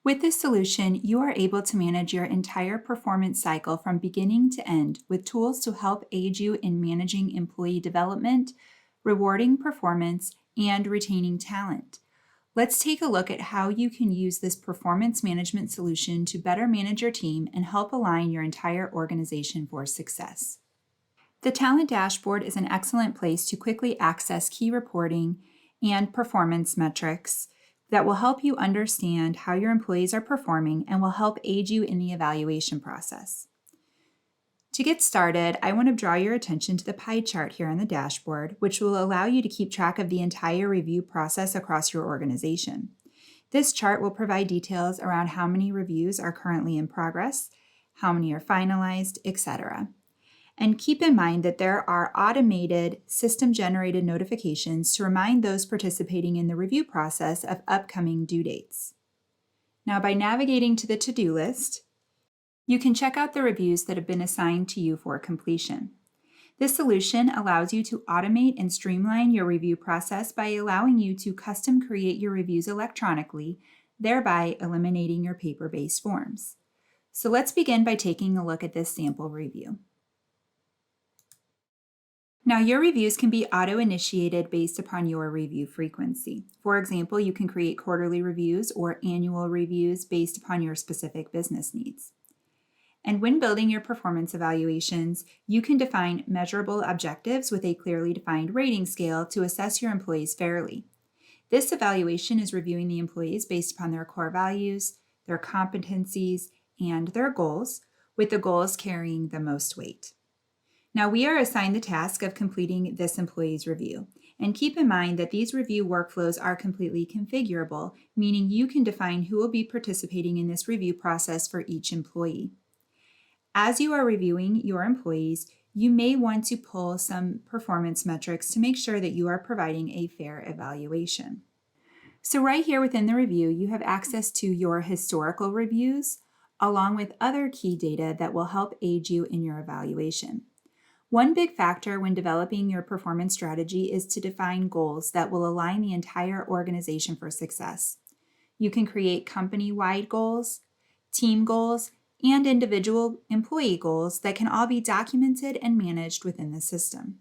With this solution, you are able to manage your entire performance cycle from beginning to end with tools to help aid you in managing employee development, rewarding performance, and retaining talent. Let's take a look at how you can use this performance management solution to better manage your team and help align your entire organization for success. The Talent Dashboard is an excellent place to quickly access key reporting and performance metrics that will help you understand how your employees are performing and will help aid you in the evaluation process. To get started, I want to draw your attention to the pie chart here on the dashboard, which will allow you to keep track of the entire review process across your organization. This chart will provide details around how many reviews are currently in progress, how many are finalized, etc. And keep in mind that there are automated system-generated notifications to remind those participating in the review process of upcoming due dates. Now, by navigating to the to-do list, you can check out the reviews that have been assigned to you for completion. This solution allows you to automate and streamline your review process by allowing you to custom create your reviews electronically, thereby eliminating your paper-based forms. So let's begin by taking a look at this sample review. Now, your reviews can be auto-initiated based upon your review frequency. For example, you can create quarterly reviews or annual reviews based upon your specific business needs. And when building your performance evaluations, you can define measurable objectives with a clearly defined rating scale to assess your employees fairly. This evaluation is reviewing the employees based upon their core values, their competencies, and their goals, with the goals carrying the most weight. Now, we are assigned the task of completing this employee's review. And keep in mind that these review workflows are completely configurable, meaning you can define who will be participating in this review process for each employee. As you are reviewing your employees, you may want to pull some performance metrics to make sure that you are providing a fair evaluation. So right here within the review, you have access to your historical reviews, along with other key data that will help aid you in your evaluation. One big factor when developing your performance strategy is to define goals that will align the entire organization for success. You can create company-wide goals, team goals, and individual employee goals that can all be documented and managed within the system.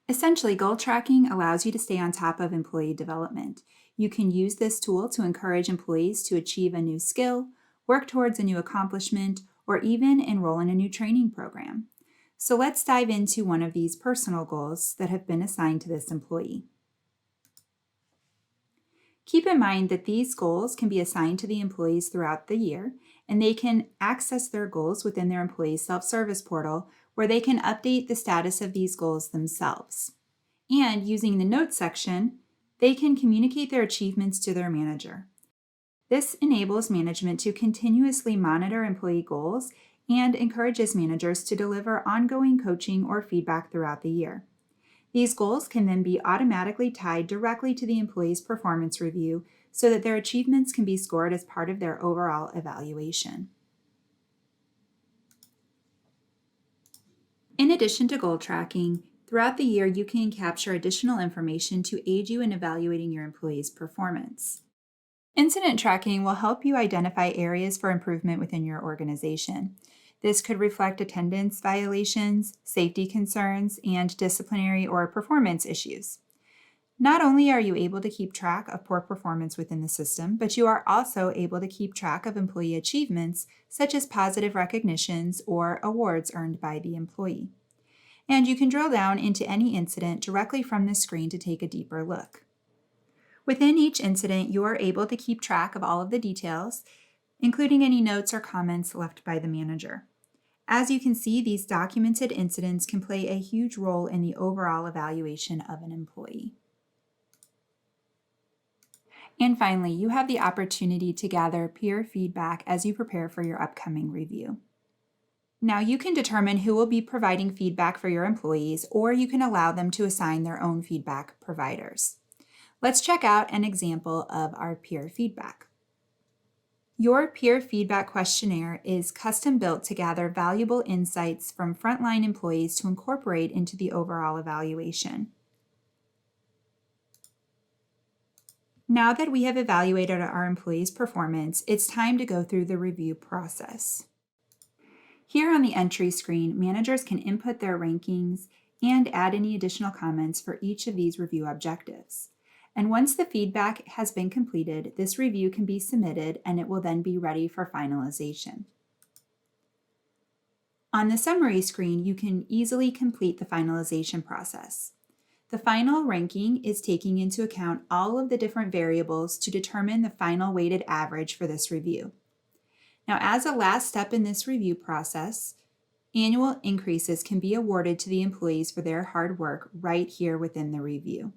Essentially, goal tracking allows you to stay on top of employee development. You can use this tool to encourage employees to achieve a new skill, work towards a new accomplishment, or even enroll in a new training program. So let's dive into one of these personal goals that have been assigned to this employee. Keep in mind that these goals can be assigned to the employees throughout the year, and they can access their goals within their employee self-service portal, where they can update the status of these goals themselves. And using the notes section, they can communicate their achievements to their manager. This enables management to continuously monitor employee goals and encourages managers to deliver ongoing coaching or feedback throughout the year. These goals can then be automatically tied directly to the employee's performance review so that their achievements can be scored as part of their overall evaluation. In addition to goal tracking, throughout the year you can capture additional information to aid you in evaluating your employees' performance. Incident tracking will help you identify areas for improvement within your organization. This could reflect attendance violations, safety concerns, and disciplinary or performance issues. Not only are you able to keep track of poor performance within the system, but you are also able to keep track of employee achievements, such as positive recognitions or awards earned by the employee. And you can drill down into any incident directly from this screen to take a deeper look. Within each incident, you are able to keep track of all of the details, including any notes or comments left by the manager. As you can see, these documented incidents can play a huge role in the overall evaluation of an employee. And finally, you have the opportunity to gather peer feedback as you prepare for your upcoming review. Now, you can determine who will be providing feedback for your employees, or you can allow them to assign their own feedback providers. Let's check out an example of our peer feedback. Your peer feedback questionnaire is custom built to gather valuable insights from frontline employees to incorporate into the overall evaluation. Now that we have evaluated our employees' performance, it's time to go through the review process. Here on the entry screen, managers can input their rankings and add any additional comments for each of these review objectives. And once the feedback has been completed, this review can be submitted and it will then be ready for finalization. On the summary screen, you can easily complete the finalization process. The final ranking is taking into account all of the different variables to determine the final weighted average for this review. Now, as a last step in this review process, annual increases can be awarded to the employees for their hard work right here within the review.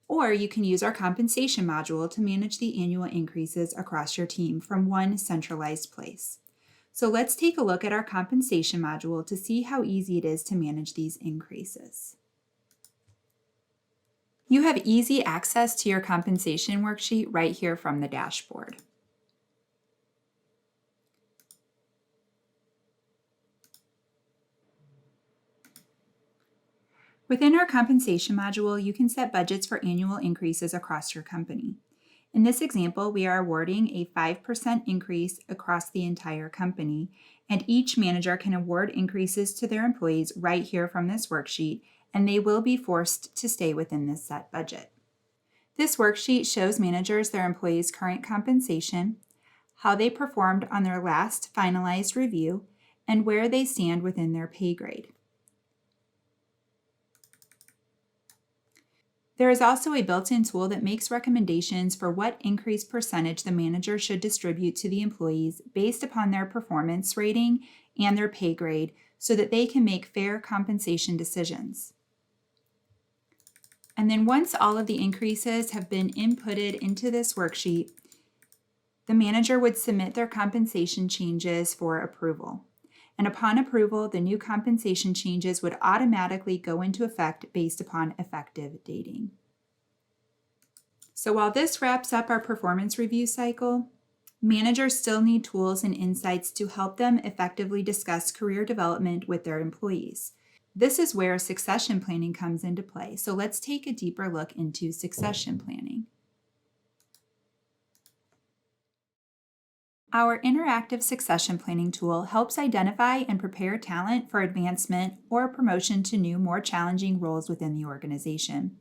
Or you can use our compensation module to manage the annual increases across your team from one centralized place. So let's take a look at our compensation module to see how easy it is to manage these increases. You have easy access to your compensation worksheet right here from the dashboard. Within our compensation module, you can set budgets for annual increases across your company. In this example, we are awarding a 5% increase across the entire company, and each manager can award increases to their employees right here from this worksheet, and they will be forced to stay within this set budget. This worksheet shows managers their employees' current compensation, how they performed on their last finalized review, and where they stand within their pay grade. There is also a built-in tool that makes recommendations for what increase percentage the manager should distribute to the employees based upon their performance rating and their pay grade so that they can make fair compensation decisions. And then once all of the increases have been inputted into this worksheet, the manager would submit their compensation changes for approval. And upon approval, the new compensation changes would automatically go into effect based upon effective dating. So while this wraps up our performance review cycle, managers still need tools and insights to help them effectively discuss career development with their employees. This is where succession planning comes into play. So let's take a deeper look into succession planning. Our interactive succession planning tool helps identify and prepare talent for advancement or promotion to new, more challenging roles within the organization.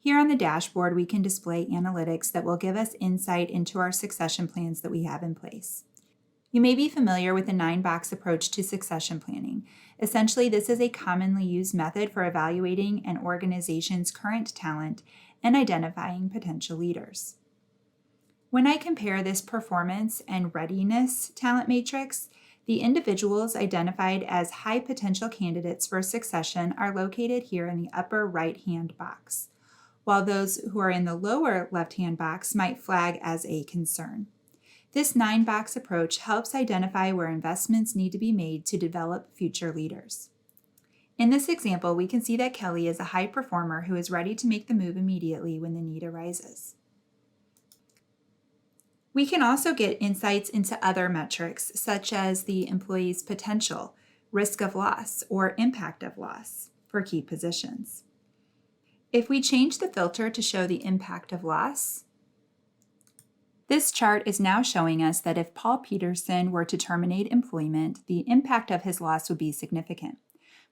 Here on the dashboard, we can display analytics that will give us insight into our succession plans that we have in place. You may be familiar with the 9-box approach to succession planning. Essentially, this is a commonly used method for evaluating an organization's current talent and identifying potential leaders. When I compare this performance and readiness talent matrix, the individuals identified as high potential candidates for succession are located here in the upper right-hand box, while those who are in the lower left-hand box might flag as a concern. This 9-box approach helps identify where investments need to be made to develop future leaders. In this example, we can see that Kelly is a high performer who is ready to make the move immediately when the need arises. We can also get insights into other metrics, such as the employee's potential, risk of loss, or impact of loss for key positions. If we change the filter to show the impact of loss, this chart is now showing us that if Paul Peterson were to terminate employment, the impact of his loss would be significant.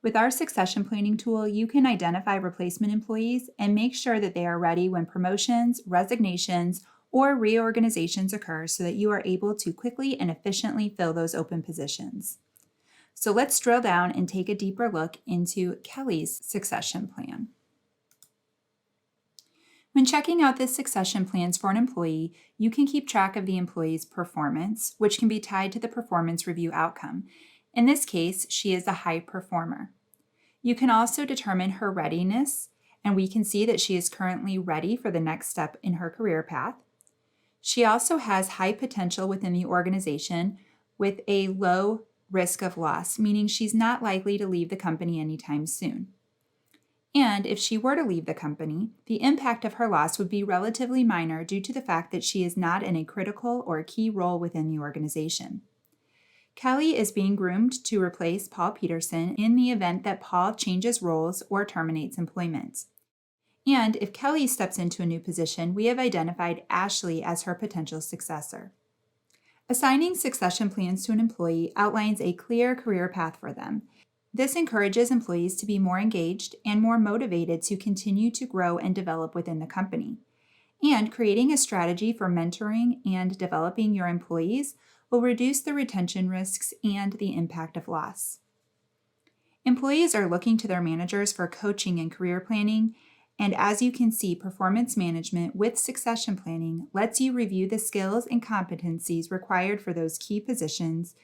With our succession planning tool, you can identify replacement employees and make sure that they are ready when promotions, resignations, or reorganizations occur so that you are able to quickly and efficiently fill those open positions. So let's drill down and take a deeper look into Kelly's succession plan. When checking out the succession plans for an employee, you can keep track of the employee's performance, which can be tied to the performance review outcome. In this case, she is a high performer. You can also determine her readiness, and we can see that she is currently ready for the next step in her career path. She also has high potential within the organization with a low risk of loss, meaning she's not likely to leave the company anytime soon. And if she were to leave the company, the impact of her loss would be relatively minor due to the fact that she is not in a critical or key role within the organization. Kelly is being groomed to replace Paul Peterson in the event that Paul changes roles or terminates employment. And if Kelly steps into a new position, we have identified Ashley as her potential successor. Assigning succession plans to an employee outlines a clear career path for them. This encourages employees to be more engaged and more motivated to continue to grow and develop within the company. And creating a strategy for mentoring and developing your employees will reduce the retention risks and the impact of loss. Employees are looking to their managers for coaching and career planning, and as you can see, performance management with succession planning lets you review the skills and competencies required for those key positions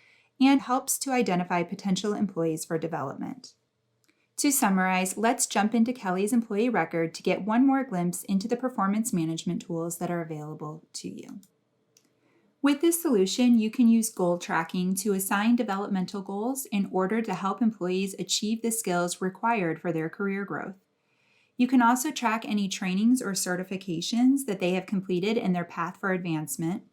and helps to identify potential employees for development. To summarize, let's jump into Kelly's employee record to get one more glimpse into the performance management tools that are available to you. With this solution, you can use goal tracking to assign developmental goals in order to help employees achieve the skills required for their career growth. You can also track any trainings or certifications that they have completed in their path for advancement.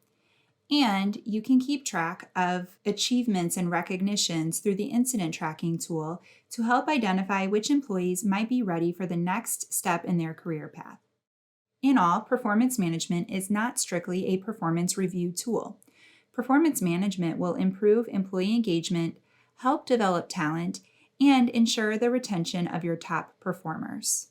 And you can keep track of achievements and recognitions through the incident tracking tool to help identify which employees might be ready for the next step in their career path. In all, performance management is not strictly a performance review tool. Performance management will improve employee engagement, help develop talent, and ensure the retention of your top performers.